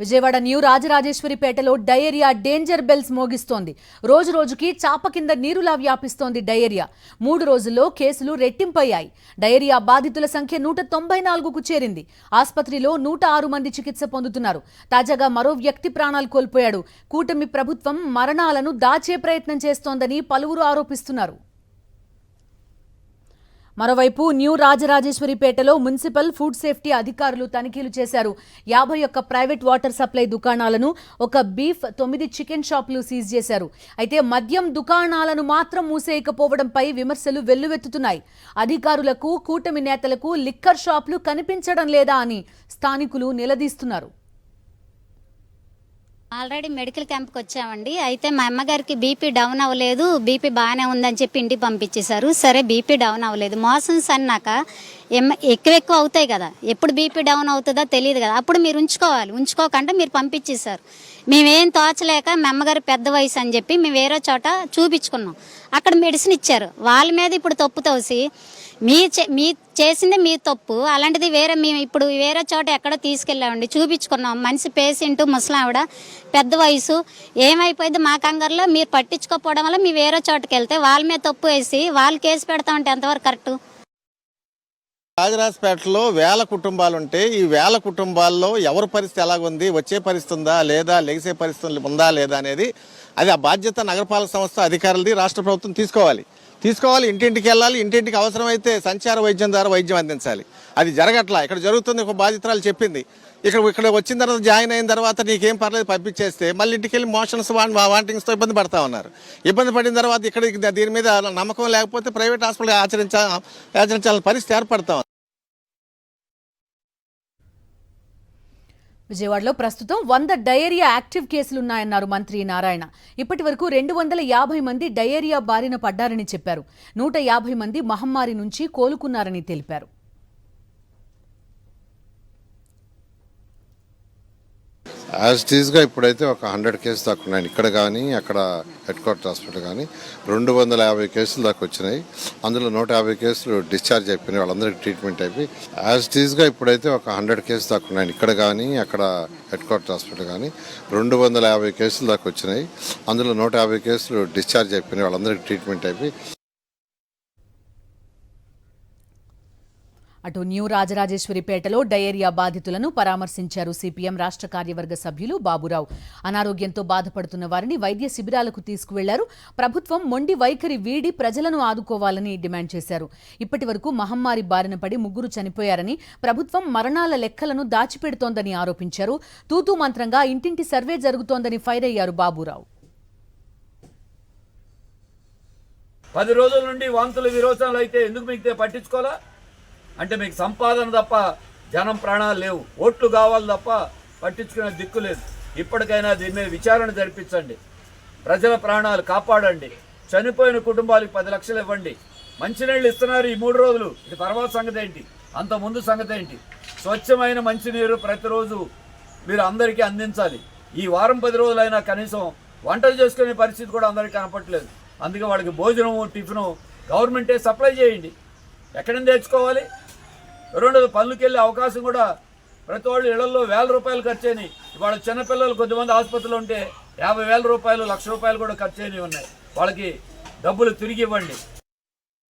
Vijayawada new రాజరాజేశ్వరిపేటలో diarrhoea danger bells మోగిస్తోంది. రోజు రోజుకి చాప కింద నీరులా వ్యాపిస్తోంది డయేరియా. 3 రోజుల్లో కేసులు రెట్టింపయ్యాయి. డయేరియా బాధితుల సంఖ్య 194కు చేరింది. ఆసుపత్రిలో 106 మంది చికిత్స పొందుతున్నారు. తాజాగా మరో వ్యక్తి ప్రాణాలు కోల్పోయాడు. కూటమి ప్రభుత్వం మరణాలను దాచే ప్రయత్నం చేస్తోందని పలువురు ఆరోపిస్తున్నారు. మరోవైపు న్యూ రాజరాజేశ్వరిపేటలో మున్సిపల్ ఫుడ్ సేఫ్టీ అధికారులు తనిఖీలు చేశారు. 51 ప్రైవేట్ వాటర్ సప్లై దుకాణాలను, ఒక బీఫ్, 9 చికెన్ షాపులు సీజ్ చేశారు. అయితే మద్యం దుకాణాలను మాత్రం మూసేయకపోవడంపై విమర్శలు వెల్లువెత్తుతున్నాయి. అధికారులకు, కూటమి నేతలకు లిక్కర్ షాపులు కనిపించడం లేదా అని స్థానికులు నిలదీస్తున్నారు. ఆల్రెడీ మెడికల్ క్యాంప్కి వచ్చామండి. అయితే మా అమ్మగారికి బీపీ డౌన్ అవ్వలేదు, బీపీ బాగానే ఉందని చెప్పి ఇంటికి పంపించేశారు. సరే బీపీ డౌన్ అవ్వలేదు, మోషన్స్ అన్నాక ఎక్కువ అవుతాయి కదా, ఎప్పుడు బీపీ డౌన్ అవుతుందో తెలియదు కదా, అప్పుడు మీరు ఉంచుకోకుండా మీరు పంపించేశారు. మేమేం తోచలేక మా అమ్మగారు పెద్ద వయసు అని చెప్పి మేము వేరే చోట చూపించుకున్నాం. అక్కడ మెడిసిన్ ఇచ్చారు. వాళ్ళ మీద ఇప్పుడు తప్పు తోసి మీ చేసింది మీ తప్పు, అలాంటిది మేము ఇప్పుడు వేరే చోట ఎక్కడో తీసుకెళ్ళామండి, చూపించుకున్నాం. మనిషి పేషెంట్, ముసలావిడ, పెద్ద వయసు, ఏమైపోయింది మా కంగారులో మీరు పట్టించుకోకపోవడం వల్ల మీ వేరే చోటకి వెళ్తే వాళ్ళ మీద తప్పు వేసి వాళ్ళు కేసు పెడతామంటే ఎంతవరకు కరెక్ట్? రాజరాజపేటలో 1000 కుటుంబాలు ఉంటే ఈ 1000 కుటుంబాల్లో ఎవరి పరిస్థితి ఎలాగుంది, వచ్చే పరిస్థితి ఉందా లేదా, లెగిసే పరిస్థితి ఉందా లేదా అనేది అది ఆ బాధ్యత నగరపాలక సంస్థ అధికారులది, రాష్ట్ర ప్రభుత్వం తీసుకోవాలి. ఇంటింటికి వెళ్ళాలి, ఇంటింటికి అవసరమైతే సంచార వైద్యం ద్వారా వైద్యం అందించాలి. అది జరగట్లా. ఇక్కడ జరుగుతుంది. ఒక బాధితురాలు చెప్పింది, ఇక్కడ వచ్చిన తర్వాత జాయిన్ అయిన తర్వాత నీకేం పర్లేదు పంపించేస్తే మళ్ళీ ఇంటికి వెళ్ళి మోషన్స్ వాంటింగ్స్తో ఇబ్బంది పడతా ఉన్నారు. ఇబ్బంది పడిన తర్వాత ఇక్కడ దీని మీద నమ్మకం లేకపోతే ప్రైవేట్ హాస్పిటల్ ఆచరించాలని పరిస్థితి ఏర్పడతా ఉంది. విజయవాడలో ప్రస్తుతం 100 డయేరియా యాక్టివ్ కేసులున్నాయన్నారు మంత్రి నారాయణ. ఇప్పటి వరకు 250 మంది డయేరియా బారిన పడ్డారని చెప్పారు. 150 మంది మహమ్మారి నుంచి కోలుకున్నారని తెలిపారు. యాజ్ ఇట్ ఈస్గా ఇప్పుడైతే ఒక 100 కేసులు దాకా ఉన్నాయి. ఇక్కడ కానీ అక్కడ హెడ్ క్వార్టర్ హాస్పిటల్ కానీ 250 కేసులు దాకా వచ్చినాయి. అందులో 150 కేసులు డిశ్చార్జ్ అయిపోయినాయి, వాళ్ళందరికీ ట్రీట్మెంట్ అయిపోయి. యాజ్ ఇట్ ఈస్గా ఇప్పుడైతే ఒక 100 కేసులు దాకా ఉన్నాయి. ఇక్కడ కానీ అక్కడ హెడ్ క్వార్టర్ హాస్పిటల్ కానీ 250 కేసులు దాకా వచ్చినాయి. అందులో 150 కేసులు డిశ్చార్జ్ అయిపోయినాయి, వాళ్ళందరికీ ట్రీట్మెంట్ అయిపోయి. అటు న్యూ రాజరాజేశ్వరిపేటలో డయేరియా బాధితులను పరామర్శించారు సిపిఎం రాష్ట్ర కార్యవర్గ సభ్యులు బాబురావు. అనారోగ్యంతో బాధపడుతున్న వారిని వైద్య శిబిరాలకు తీసుకువెళ్లారు. ప్రభుత్వం మొండి వైఖరి వీడి ప్రజలను ఆదుకోవాలని డిమాండ్ చేశారు. ఇప్పటి వరకు మహమ్మారి బారిన పడి 3 చనిపోయారని, ప్రభుత్వం మరణాల లెక్కలను దాచిపెడుతోందని ఆరోపించారు. తూతూ మంత్రంగా ఇంటింటి సర్వే జరుగుతోందని ఫైర్ అయ్యారు బాబురావు. 10 రోజుల నుండి వాంతులు విరోచనాలు అయితే ఎందుకు మీకు పట్టించుకోవాలా? అంటే మీకు సంపాదన తప్ప జనం ప్రాణాలు లేవు, ఓట్లు కావాలి తప్ప పట్టించుకునే దిక్కు లేదు. ఇప్పటికైనా దీని మీద విచారణ జరిపించండి, ప్రజల ప్రాణాలు కాపాడండి. చనిపోయిన కుటుంబాలకు 10 లక్షలు ఇవ్వండి. మంచినీళ్ళు ఇస్తున్నారు ఈ 3 రోజులు, ఇది తర్వాత సంగతి ఏంటి, అంత ముందు సంగతి ఏంటి? స్వచ్ఛమైన మంచినీరు ప్రతిరోజు మీరు అందరికీ అందించాలి. ఈ వారం 10 రోజులైనా కనీసం వంటలు చేసుకునే పరిస్థితి కూడా అందరికీ కనపట్లేదు. అందుకే వాళ్ళకి భోజనము, టిఫిను గవర్నమెంటే సప్లై చేయండి. ఎక్కడి నుంచి తెచ్చుకోవాలి? 2 పనులకి వెళ్ళే అవకాశం కూడా ప్రతి వాళ్ళు ఇళ్లలో 1000 రూపాయలు ఖర్చు అయినాయి. ఇవాళ చిన్నపిల్లలు కొద్దిమంది ఆసుపత్రిలో ఉంటే 50,000 రూపాయలు, 1,00,000 రూపాయలు కూడా ఖర్చు అయినవి ఉన్నాయి. వాళ్ళకి డబ్బులు తిరిగి ఇవ్వండి.